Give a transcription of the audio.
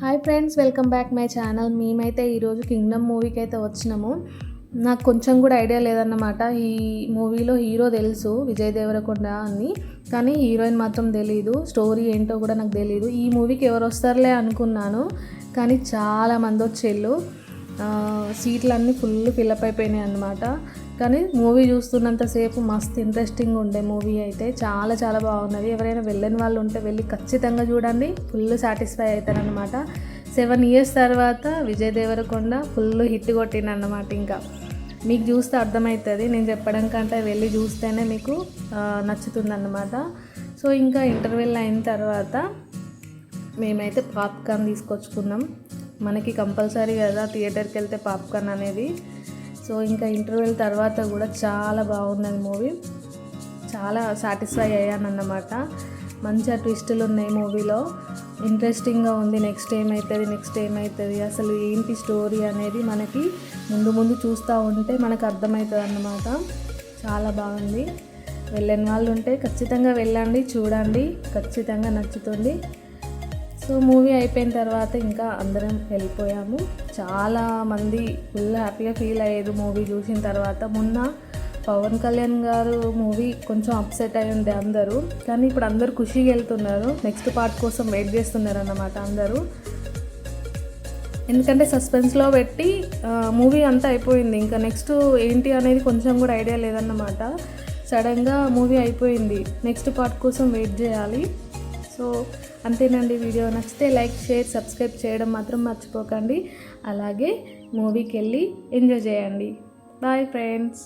Hi friends, welcome back my channel. మేమైతే ఈరోజు Kingdom మూవీకి అయితే వచ్చినాము. నాకు కొంచెం కూడా ఐడియా లేదన్నమాట. ఈ మూవీలో హీరో తెలుసు విజయ్ దేవరకొండ అని, కానీ హీరోయిన్ మాత్రం తెలీదు. స్టోరీ ఏంటో కూడా నాకు తెలీదు. ఈ మూవీకి ఎవరు వస్తారులే అనుకున్నాను, కానీ చాలామంది వచ్చేళ్ళు. సీట్లన్నీ ఫుల్ ఫిల్అప్ అయిపోయినాయి అన్నమాట. కానీ మూవీ చూస్తున్నంతసేపు మస్తు ఇంట్రెస్టింగ్ ఉండే మూవీ అయితే చాలా చాలా బాగున్నది. ఎవరైనా వెళ్ళని వాళ్ళు ఉంటే వెళ్ళి ఖచ్చితంగా చూడండి, ఫుల్ సాటిస్ఫై అవుతారనమాట. 7 years తర్వాత విజయ్ దేవరకొండ ఫుల్ హిట్ కొట్టిందన్నమాట. ఇంకా మీకు చూస్తే అర్థమవుతుంది, నేను చెప్పడం కంటే వెళ్ళి చూస్తేనే మీకు నచ్చుతుందన్నమాట. సో ఇంకా ఇంటర్వెల్ అయిన తర్వాత మేమైతే పాప్కార్న్ తీసుకొచ్చుకున్నాం. మనకి కంపల్సరీ కదా థియేటర్కి వెళ్తే పాప్కార్న్ అనేది. సో ఇంకా ఇంటర్వెల్ తర్వాత కూడా చాలా బాగున్నది మూవీ, చాలా సాటిస్ఫై అయ్యానన్నమాట. మంచిగా ట్విస్టులు ఉన్నాయి మూవీలో, ఇంట్రెస్టింగ్గా ఉంది. నెక్స్ట్ ఏమవుతుంది అసలు ఏంటి స్టోరీ అనేది మనకి ముందు ముందు చూస్తూ ఉంటే మనకు అర్థమవుతుంది అన్నమాట. చాలా బాగుంది. వెళ్ళని వాళ్ళు ఉంటే ఖచ్చితంగా వెళ్ళండి, చూడండి, ఖచ్చితంగా నచ్చుతుంది. సో మూవీ అయిపోయిన తర్వాత ఇంకా అందరం వెళ్ళిపోయాము. చాలామంది ఫుల్ హ్యాపీగా ఫీల్ అయ్యారు మూవీ చూసిన తర్వాత. మొన్న పవన్ కళ్యాణ్ గారు మూవీ కొంచెం అప్సెట్ అయి ఉండే అందరూ, కానీ ఇప్పుడు అందరూ ఖుషిగా వెళ్తున్నారు. నెక్స్ట్ పార్ట్ కోసం వెయిట్ చేస్తున్నారు అన్నమాట అందరూ. ఎందుకంటే సస్పెన్స్లో పెట్టి మూవీ అంతా అయిపోయింది, ఇంకా నెక్స్ట్ ఏంటి అనేది కొంచెం కూడా ఐడియా లేదన్నమాట. సడన్గా మూవీ అయిపోయింది, నెక్స్ట్ పార్ట్ కోసం వెయిట్ చేయాలి. సో అంతేనండి. వీడియో నచ్చితే లైక్, షేర్, సబ్స్క్రైబ్ చేయడం మాత్రం మర్చిపోకండి. అలాగే మూవీకి వెళ్ళి ఎంజాయ్ చేయండి. Bye friends.